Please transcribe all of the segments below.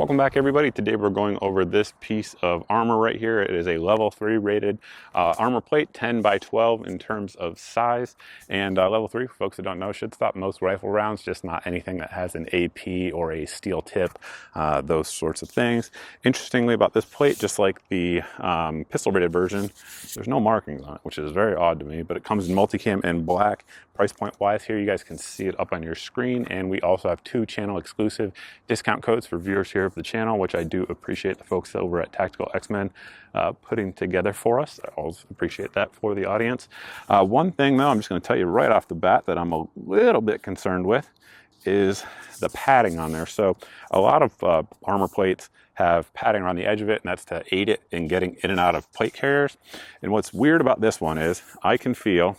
Welcome back, everybody. Today we're going over this piece of armor right here. It is a level 3 rated armor plate, 10 by 12 in terms of size. And level 3, for folks that don't know, should stop most rifle rounds, just not anything that has an AP or a steel tip, those sorts of things. Interestingly about this plate, just like the pistol rated version, there's no markings on it, which is very odd to me, but it comes in multicam in black. Price point wise here, you guys can see it up on your screen, and we also have 2 channel exclusive discount codes for viewers here of the channel, which I do appreciate the folks over at TacticalXMen putting together for us. I always appreciate that for the audience. One thing though, I'm just going to tell you right off the bat that I'm a little bit concerned with is the padding on there. So a lot of armor plates have padding around the edge of it, and that's to aid it in getting in and out of plate carriers. And what's weird about this one is I can feel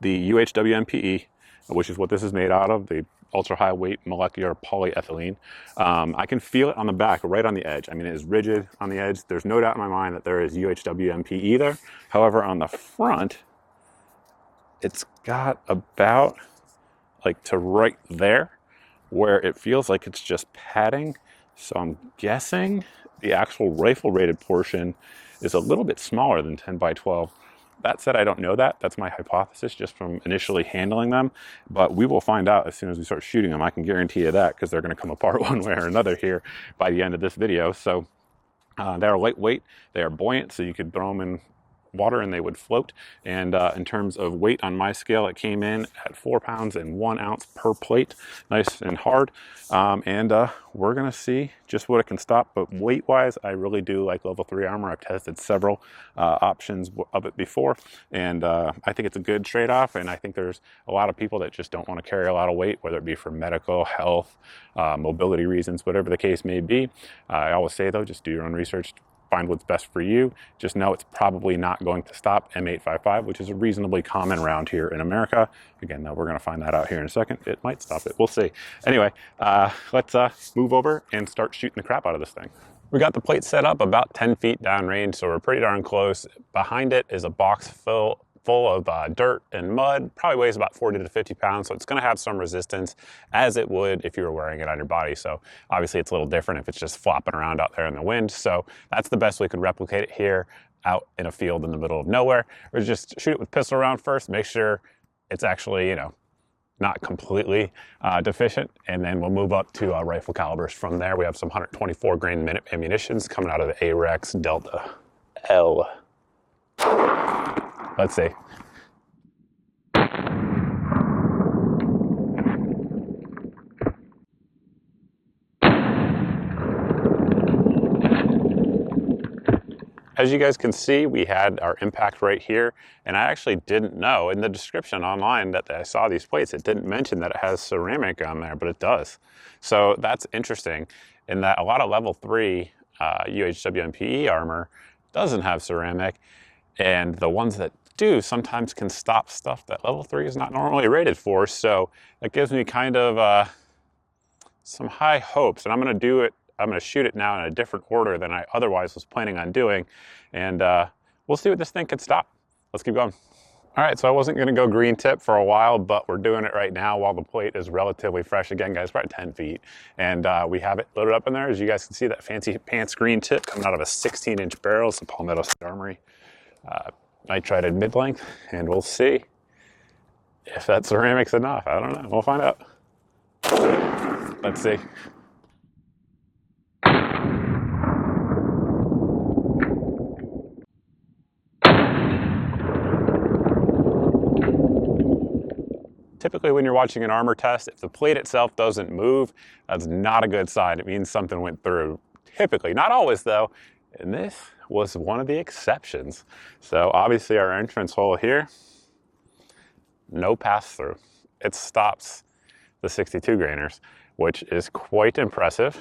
the UHWMPE, which is what this is made out of, the ultra high weight molecular polyethylene. I can feel it on the back, right on the edge. I mean, it is rigid on the edge. There's no doubt in my mind that there is UHWMPE there. However, on the front, it's got about like to right there where it feels like it's just padding. So I'm guessing the actual rifle rated portion is a little bit smaller than 10 by 12. That said, I don't know that. That's my hypothesis just from initially handling them, but we will find out as soon as we start shooting them. I can guarantee you that, because they're going to come apart one way or another here by the end of this video. So they're lightweight, they are buoyant, so you could throw them in water and they would float. And in terms of weight on my scale, it came in at 4 pounds and 1 ounce per plate, nice and hard. We're gonna see just what it can stop. But weight wise, I really do like level 3 armor. I've tested several options of it before, and I think it's a good trade-off. And I think there's a lot of people that just don't want to carry a lot of weight, whether it be for medical, health, mobility reasons, whatever the case may be. I always say though, just do your own research, find what's best for you. Just know it's probably not going to stop M855, which is a reasonably common round here in America. Again, though, we're going to find that out here in a second. It might stop it. We'll see. Anyway, let's move over and start shooting the crap out of this thing. We got the plate set up about 10 feet downrange, so we're pretty darn close. Behind it is a box full of dirt and mud. Probably weighs about 40 to 50 pounds, so it's going to have some resistance, as it would if you were wearing it on your body. So obviously it's a little different if it's just flopping around out there in the wind. So that's the best we could replicate it here out in a field in the middle of nowhere. We'll just shoot it with pistol round first, make sure it's actually, you know, not completely deficient, and then we'll move up to rifle calibers from there. We have some 124 grain minute ammunitions coming out of the AREX Delta L. Let's see. As you guys can see, we had our impact right here, and I actually didn't know in the description online that I saw these plates, it didn't mention that it has ceramic on there, but it does. So that's interesting in that a lot of level 3 UHWMPE armor doesn't have ceramic, and the ones that do sometimes can stop stuff that level 3 is not normally rated for. So that gives me kind of some high hopes, and I'm going to shoot it now in a different order than I otherwise was planning on doing, and we'll see what this thing can stop. Let's keep going. All right, so I wasn't going to go green tip for a while, but we're doing it right now while the plate is relatively fresh. Again, guys, probably 10 feet, and we have it loaded up in there. As you guys can see, that fancy pants green tip coming out of a 16-inch barrel. It's a Palmetto State Armory nitrided mid-length, and we'll see if that ceramic's enough. I don't know. We'll find out. Let's see. Typically, when you're watching an armor test, if the plate itself doesn't move, that's not a good sign. It means something went through. Typically, not always though, and this was one of the exceptions. So obviously our entrance hole here, no pass through. It stops the 62 grainers, which is quite impressive.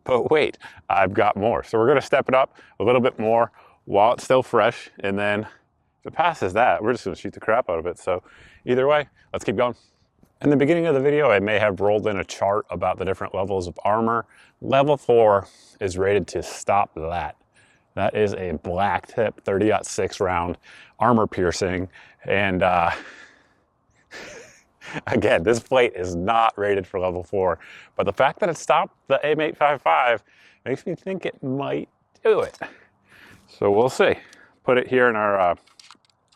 But wait, I've got more. So we're gonna step it up a little bit more while it's still fresh, and then if it passes that, we're just gonna shoot the crap out of it. So either way, let's keep going. In the beginning of the video, I may have rolled in a chart about the different levels of armor. Level 4 is rated to stop that. That is a black tip 30-06 round armor piercing. And Again, this plate is not rated for level 4, but the fact that it stopped the M855 makes me think it might do it. So we'll see. Put it here in our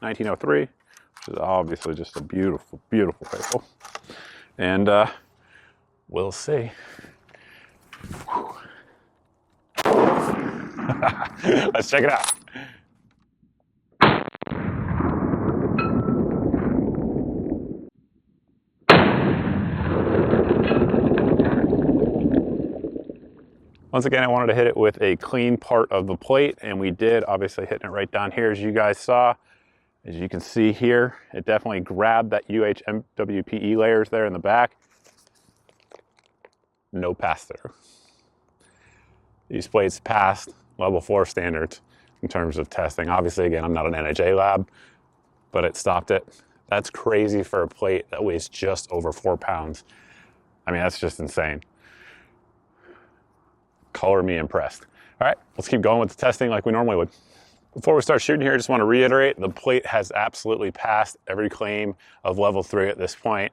1903, which is obviously just a beautiful, beautiful rifle. And we'll see. Let's check it out. Once again, I wanted to hit it with a clean part of the plate, and we did, obviously hitting it right down here as you guys saw. As you can see here, it definitely grabbed that UHMWPE layers there in the back. No pass-through. These plates passed level 4 standards in terms of testing. Obviously, again, I'm not an NHA lab, but it stopped it. That's crazy for a plate that weighs just over 4 pounds. I mean, that's just insane. Color me impressed. All right, let's keep going with the testing like we normally would. Before we start shooting here, I just want to reiterate, the plate has absolutely passed every claim of level 3 at this point.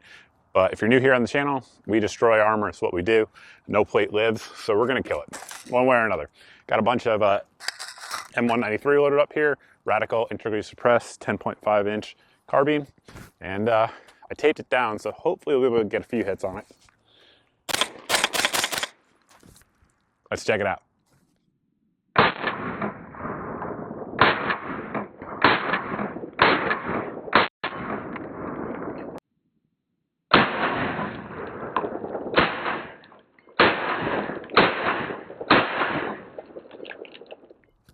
But if you're new here on the channel, we destroy armor, it's what we do. No plate lives, so we're gonna kill it, one way or another. Got a bunch of M193 loaded up here, Radical integrally suppressed 10.5 inch carbine, and I taped it down, so hopefully we'll be able to get a few hits on it. Let's check it out.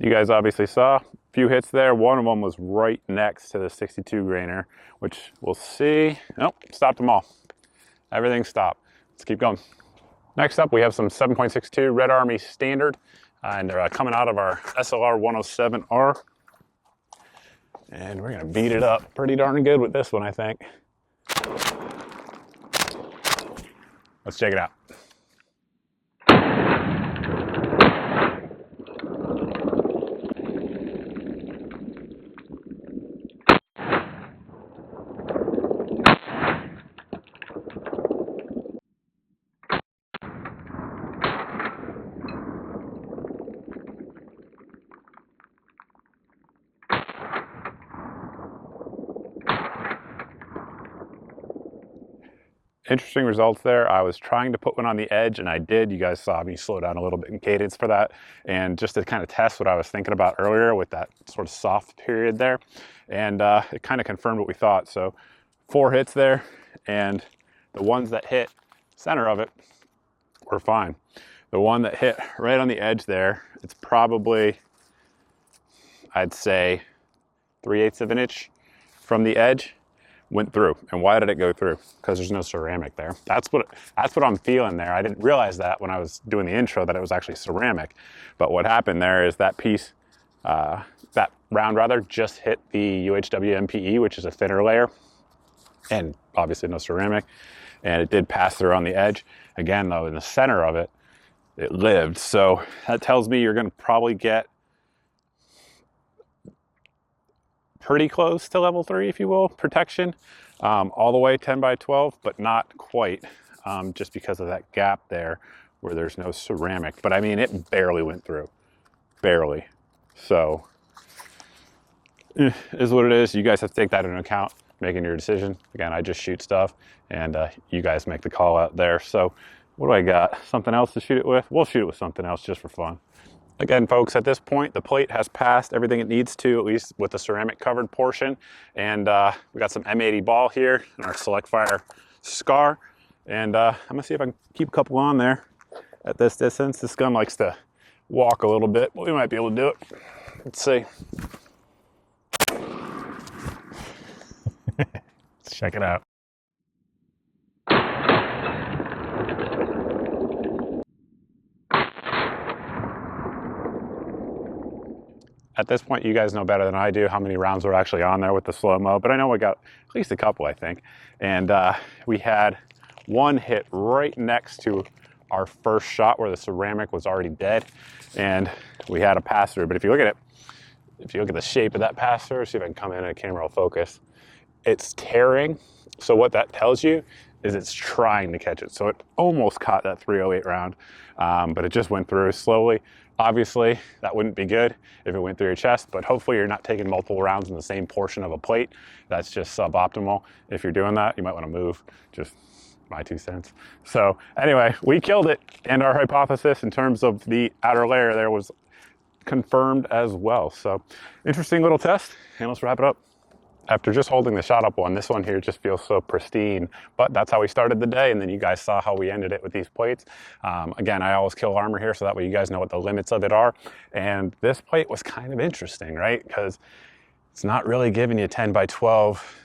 You guys obviously saw a few hits there. One of them was right next to the 62 grainer, which we'll see. Nope, stopped them all. Everything stopped. Let's keep going. Next up, we have some 7.62 Red Army Standard, and they're coming out of our SLR 107R. And we're gonna beat it up pretty darn good with this one, I think. Let's check it out. Interesting results there. I was trying to put one on the edge, and I did. You guys saw me slow down a little bit in cadence for that, and just to kind of test what I was thinking about earlier with that sort of soft period there, and it kind of confirmed what we thought. So 4 hits there, and the ones that hit center of it were fine. The one that hit right on the edge there, it's probably, I'd say, 3/8 of an inch from the edge. Went through. And why did it go through? Because there's no ceramic there. That's what I'm feeling there. I didn't realize that when I was doing the intro that it was actually ceramic. But what happened there is that piece, that round rather, just hit the UHW MPE, which is a thinner layer, and obviously no ceramic. And it did pass through on the edge. Again, though, in the center of it, it lived. So that tells me you're going to probably get pretty close to level 3, if you will, protection, all the way 10 by 12, but not quite, just because of that gap there where there's no ceramic. But I mean, it barely went through, barely. So is what it is. You guys have to take that into account, making your decision. Again, I just shoot stuff, and you guys make the call out there. So what do I got? Something else to shoot it with? We'll shoot it with something else just for fun. Again, folks, at this point, the plate has passed everything it needs to, at least with the ceramic covered portion. And we got some M80 ball here in our Select Fire Scar. And I'm gonna see if I can keep a couple on there at this distance. This gun likes to walk a little bit, but we might be able to do it. Let's see. Let's check it out. At this point, you guys know better than I do how many rounds were actually on there with the slow-mo, but I know we got at least a couple, I think. And we had one hit right next to our first shot where the ceramic was already dead, and we had a pass-through. But if you look at it, if you look at the shape of that pass-through, see if I can come in and camera will focus, it's tearing So what that tells you is it's trying to catch it. So it almost caught that 308 round, but it just went through slowly. Obviously, that wouldn't be good if it went through your chest, but hopefully you're not taking multiple rounds in the same portion of a plate. That's just suboptimal. If you're doing that, you might want to move. Just my 2 cents. So anyway, we killed it, and our hypothesis in terms of the outer layer there was confirmed as well. So interesting little test, and let's wrap it up. After just holding the shot up one, this one here just feels so pristine, but that's how we started the day. And then you guys saw how we ended it with these plates. Again, I always kill armor here, so that way you guys know what the limits of it are. And this plate was kind of interesting, right? Because it's not really giving you 10 by 12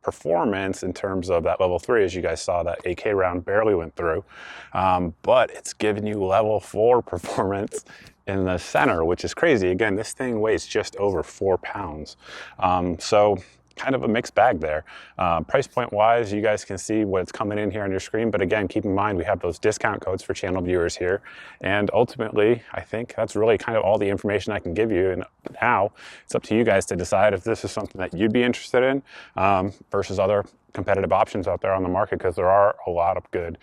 performance in terms of that level 3. As you guys saw, that AK round barely went through, but it's giving you level 4 performance in the center, which is crazy. Again, this thing weighs just over 4 pounds. So kind of a mixed bag there. Price point wise, you guys can see what's coming in here on your screen, but again, keep in mind we have those discount codes for channel viewers here. And ultimately, I think that's really kind of all the information I can give you. And now it's up to you guys to decide if this is something that you'd be interested in versus other competitive options out there on the market, because there are a lot of good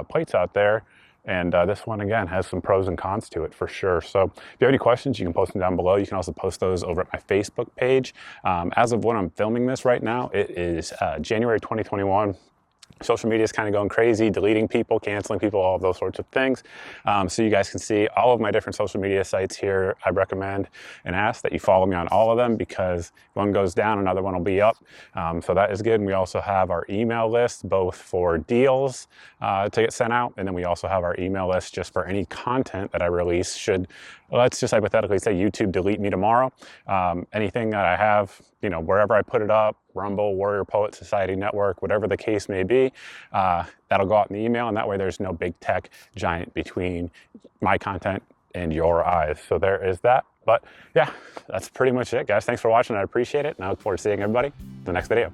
plates out there. And this one, again, has some pros and cons to it for sure. So if you have any questions, you can post them down below. You can also post those over at my Facebook page. As of when I'm filming this right now, it is January 2021. Social media is kind of going crazy, deleting people, canceling people, all of those sorts of things. So you guys can see all of my different social media sites here. I recommend and ask that you follow me on all of them, because if one goes down, another one will be up. So that is good. And we also have our email list, both for deals to get sent out. And then we also have our email list just for any content that I release. Should, let's just hypothetically say YouTube delete me tomorrow. Anything that I have, you know, wherever I put it up, Rumble, Warrior Poet Society Network, whatever the case may be, that'll go out in the email, and that way there's no big tech giant between my content and your eyes. So there is that. But yeah, that's pretty much it, guys. Thanks for watching. I appreciate it, and I look forward to seeing everybody in the next video.